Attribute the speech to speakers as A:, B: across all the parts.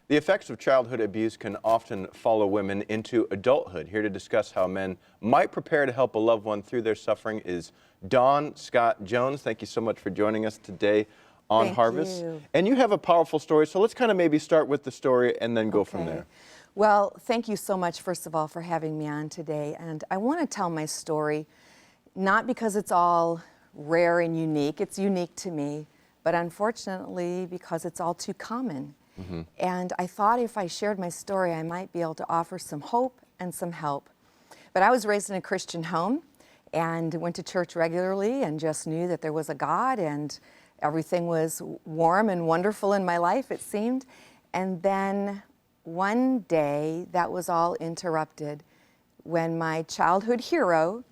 A: The effects of childhood abuse can often follow women into adulthood. Here to discuss how men might prepare to help a loved one through their suffering is Dawn Scott Jones. Thank you so much for joining us today on Harvest.
B: Thank you.
A: And you have a powerful story, so let's kind of maybe start with the story and then go from there.
B: Well, thank you so much, first of all, for having me on today. And I want to tell my story, not because it's all rare and unique. It's unique to me, but unfortunately, because it's all too common. And I thought if I shared my story, I might be able to offer some hope and some help. But I was raised in a Christian home and went to church regularly and just knew that there was a God and everything was warm and wonderful in my life, it seemed. And then one day that was all interrupted when my childhood hero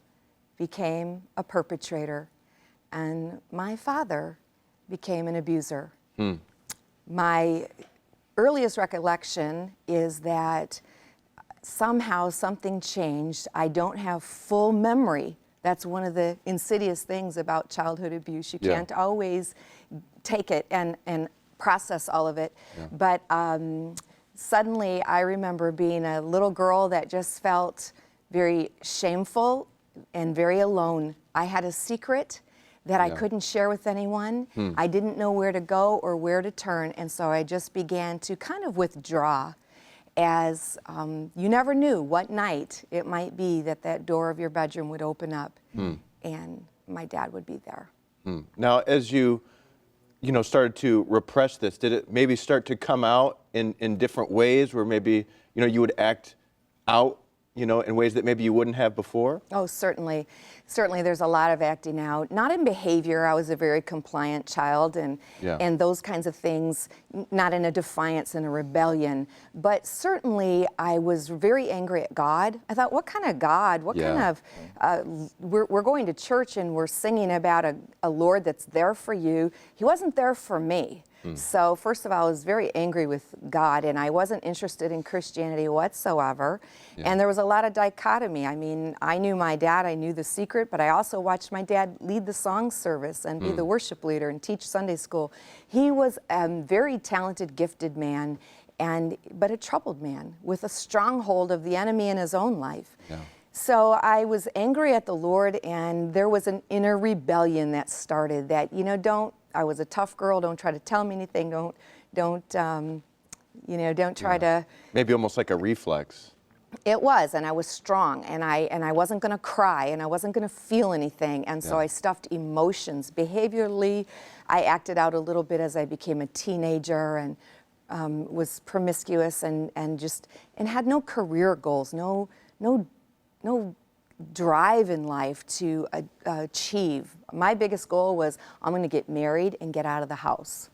B: became a perpetrator and my father became an abuser. My earliest recollection is that somehow something changed. I don't have full memory. That's one of the insidious things about childhood abuse. You can't always take it and process all of it. But suddenly I remember being a little girl that just felt very shameful and very alone. I had a secret that I couldn't share with anyone. I didn't know where to go or where to turn, and so I just began to kind of withdraw as you never knew what night it might be that that door of your bedroom would open up and my dad would be there.
A: Now, as you started to repress this, did it maybe start to come out in different ways where maybe, you would act out in ways that maybe you wouldn't have before?
B: Oh, certainly. Certainly there's a lot of acting out. Not in behavior. I was a very compliant child and those kinds of things, not in a defiance and a rebellion. But certainly I was very angry at God. I thought, what kind of God? What kind of, we're going to church and we're singing about a Lord that's there for you. He wasn't there for me. So first of all, I was very angry with God and I wasn't interested in Christianity whatsoever. And there was a lot of dichotomy. I mean, I knew my dad, I knew the secret, but I also watched my dad lead the song service and be the worship leader and teach Sunday school. He was a very talented, gifted man, but a troubled man with a stronghold of the enemy in his own life. So I was angry at the Lord, and there was an inner rebellion that started that, I was a tough girl, don't try to tell me anything, don't try to...
A: Maybe almost like a reflex.
B: It was, and I was strong, and I wasn't going to cry, and I wasn't going to feel anything, and so I stuffed emotions. Behaviorally, I acted out a little bit as I became a teenager, and was promiscuous, and had no career goals, no drive in life to achieve. My biggest goal was, I'm going to get married and get out of the house.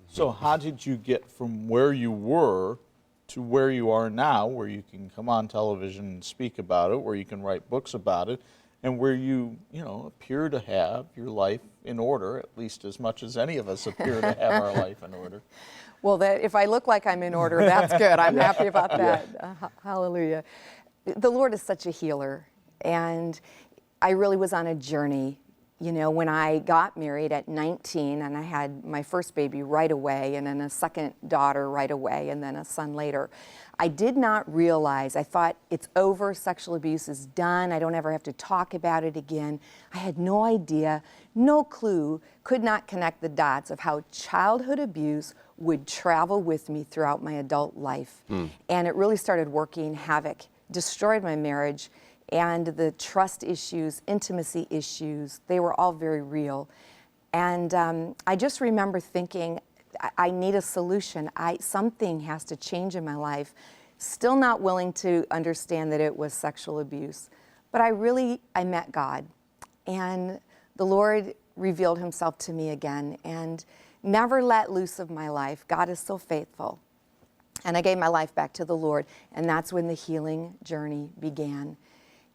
C: So how did you get from where you were to where you are now, where you can come on television and speak about it, where you can write books about it, and where you appear to have your life in order, at least as much as any of us appear to have our life in order?
B: Well, if I look like I'm in order, that's good. I'm happy about that. Hallelujah. The Lord is such a healer, and I really was on a journey. When I got married at 19 and I had my first baby right away and then a second daughter right away and then a son later, I did not realize, I thought it's over, sexual abuse is done, I don't ever have to talk about it again. I had no idea, no clue, could not connect the dots of how childhood abuse would travel with me throughout my adult life. And it really started working havoc, destroyed my marriage, and the trust issues, intimacy issues, they were all very real. And I just remember thinking, I need a solution. Something has to change in my life. Still not willing to understand that it was sexual abuse. But I met God. And the Lord revealed himself to me again and never let loose of my life. God is so faithful. And I gave my life back to the Lord, and that's when the healing journey began.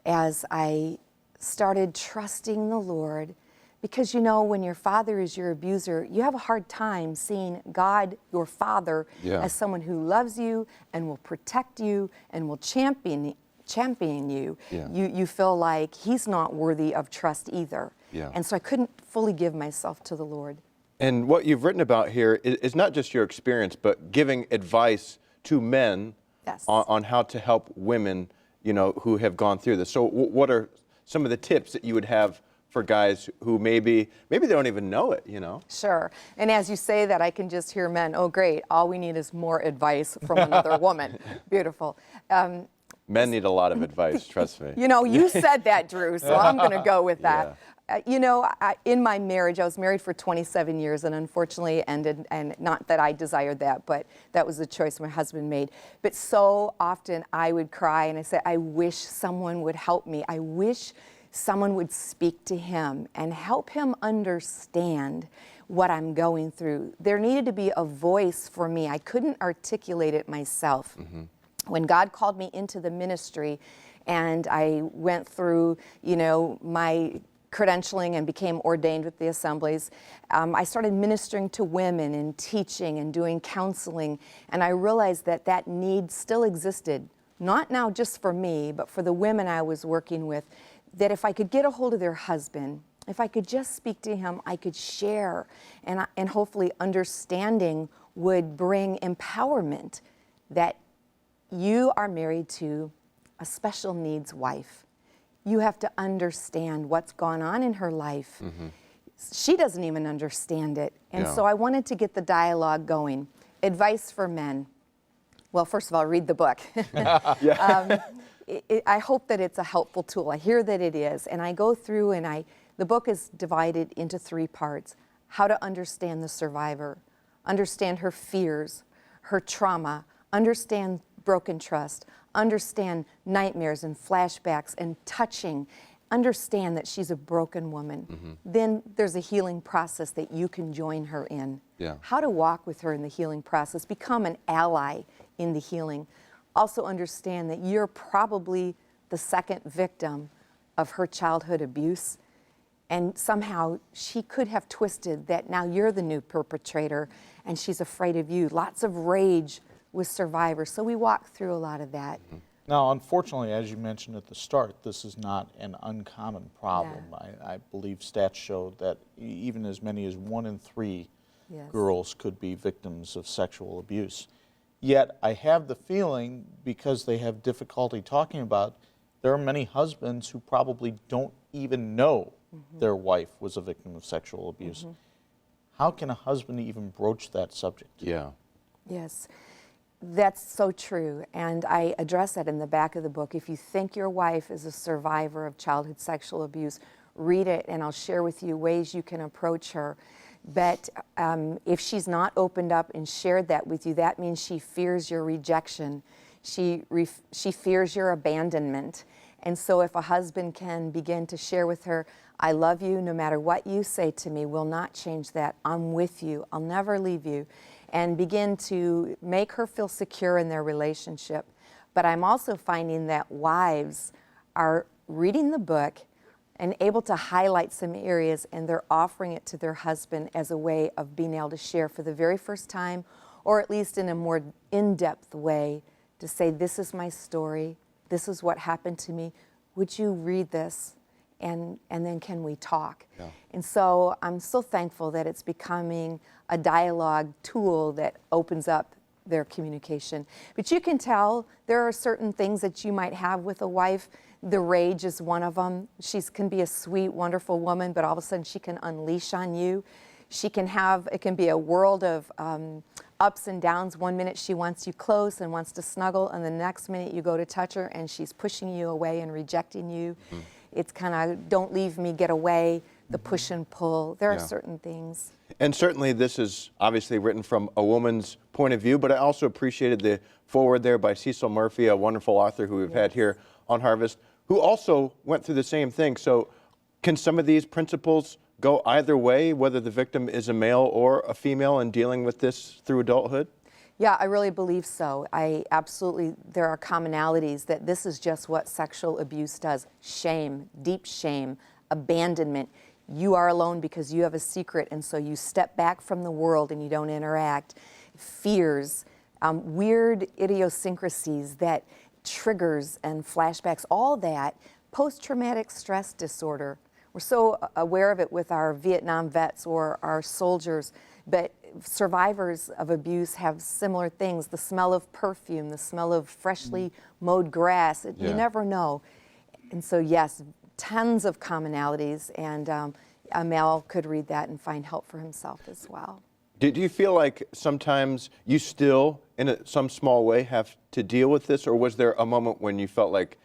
B: As I started trusting the Lord, because when your father is your abuser, you have a hard time seeing God, your father, as someone who loves you and will protect you and will champion you. You feel like he's not worthy of trust either. And so I couldn't fully give myself to the Lord.
A: And what you've written about here is not just your experience, but giving advice to men
B: Yes.
A: on how to help women, you know, who have gone through this. So what are some of the tips that you would have for guys who maybe they don't even know it, you know?
B: Sure. And as you say that, I can just hear men, oh, great, all we need is more advice from another woman. Beautiful.
A: Men need a lot of advice, trust me.
B: You know, you said that, Drew, so I'm going to go with that. You know, in my marriage, I was married for 27 years and unfortunately ended, and not that I desired that, but that was the choice my husband made. But so often I would cry and I said, I wish someone would help me. I wish someone would speak to him and help him understand what I'm going through. There needed to be a voice for me. I couldn't articulate it myself. When God called me into the ministry and I went through, you know, my credentialing and became ordained with the assemblies, I started ministering to women and teaching and doing counseling, and I realized that that need still existed, not now just for me, but for the women I was working with, that if I could get a hold of their husband, if I could just speak to him, I could share, and hopefully understanding would bring empowerment that you are married to a special needs wife. You have to understand what's gone on in her life. She doesn't even understand it. And so I wanted to get the dialogue going. Advice for men. Well, first of all, read the book. I hope that it's a helpful tool. I hear that it is. And I go through and the book is divided into 3 parts. How to understand the survivor, understand her fears, her trauma, understand broken trust, understand nightmares and flashbacks and touching, understand that she's a broken woman. Then there's a healing process that you can join her in. How to walk with her in the healing process, become an ally in the healing. Also understand that you're probably the second victim of her childhood abuse, and somehow she could have twisted that now you're the new perpetrator and she's afraid of you. Lots of rage with survivors. So we walk through a lot of that.
C: Now, unfortunately, as you mentioned at the start, this is not an uncommon problem. I believe stats show that even as many as 1 in 3 girls could be victims of sexual abuse. Yet I have the feeling, because they have difficulty talking about, there are many husbands who probably don't even know their wife was a victim of sexual abuse. How can a husband even broach that subject?
B: Yes. That's so true, and I address that in the back of the book. If you think your wife is a survivor of childhood sexual abuse, read it, and I'll share with you ways you can approach her. But if she's not opened up and shared that with you, that means she fears your rejection. She fears your abandonment. And so if a husband can begin to share with her, I love you, no matter what you say to me, will not change that. I'm with you. I'll never leave you. And begin to make her feel secure in their relationship. But I'm also finding that wives are reading the book and able to highlight some areas, and they're offering it to their husband as a way of being able to share for the very first time, or at least in a more in-depth way, to say, this is my story, this is what happened to me, would you read this, and then can we talk? And so I'm so thankful that it's becoming a dialogue tool that opens up their communication. But you can tell there are certain things that you might have with a wife. The rage is one of them. She can be a sweet, wonderful woman, but all of a sudden she can unleash on you. She can have, it can be a world of ups and downs. One minute she wants you close and wants to snuggle, and the next minute you go to touch her and she's pushing you away and rejecting you. It's kind of, don't leave me, get away, the push and pull. There are certain things.
A: And certainly this is obviously written from a woman's point of view, but I also appreciated the foreword there by Cecil Murphy, a wonderful author who we've had here on Harvest, who also went through the same thing. So can some of these principles go either way, whether the victim is a male or a female in dealing with this through adulthood?
B: Yeah, I really believe so. There are commonalities that this is just what sexual abuse does. Shame, deep shame, abandonment. You are alone because you have a secret, and so you step back from the world and you don't interact. Fears, weird idiosyncrasies that triggers and flashbacks, all that. Post-traumatic stress disorder. We're so aware of it with our Vietnam vets or our soldiers, but survivors of abuse have similar things, the smell of perfume, the smell of freshly mowed grass. You
A: Yeah.
B: never know. And so, yes, tons of commonalities, and a male could read that and find help for himself as well.
A: Do you feel like sometimes you still, in some small way, have to deal with this, or was there a moment when you felt like,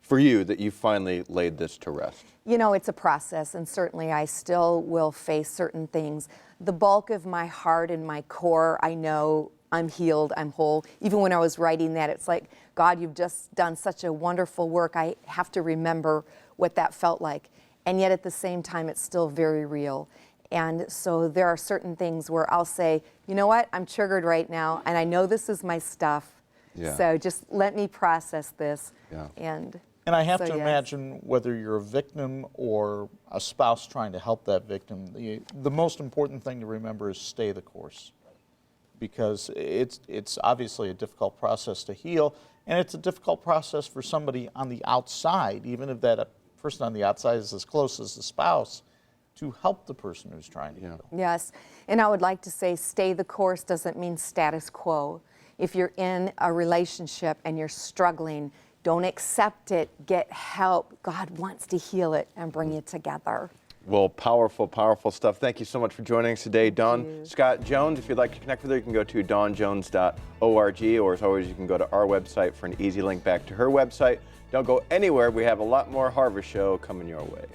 A: for you, that you finally laid this to rest?
B: You know, it's a process, and certainly I still will face certain things. The bulk of my heart and my core, I know I'm healed, I'm whole. Even when I was writing that, it's like, God, you've just done such a wonderful work. I have to remember what that felt like. And yet at the same time, it's still very real. And so there are certain things where I'll say, you know what, I'm triggered right now, and I know this is my stuff.
A: Yeah.
B: So just let me process this.
A: Yeah.
C: And I have
B: So,
C: to
B: yes.
C: imagine whether you're a victim or a spouse trying to help that victim, the most important thing to remember is stay the course. Because it's obviously a difficult process to heal, and it's a difficult process for somebody on the outside, even if that person on the outside is as close as the spouse, to help the person who's trying to heal.
B: Yes, and I would like to say stay the course doesn't mean status quo. If you're in a relationship and you're struggling, don't accept it, get help. God wants to heal it and bring you together.
A: Well, powerful, powerful stuff. Thank you so much for joining us today, Dawn
B: you.
A: Scott Jones. If you'd like to connect with her, you can go to dawnjones.org, or as always, you can go to our website for an easy link back to her website. Don't go anywhere. We have a lot more Harvest Show coming your way.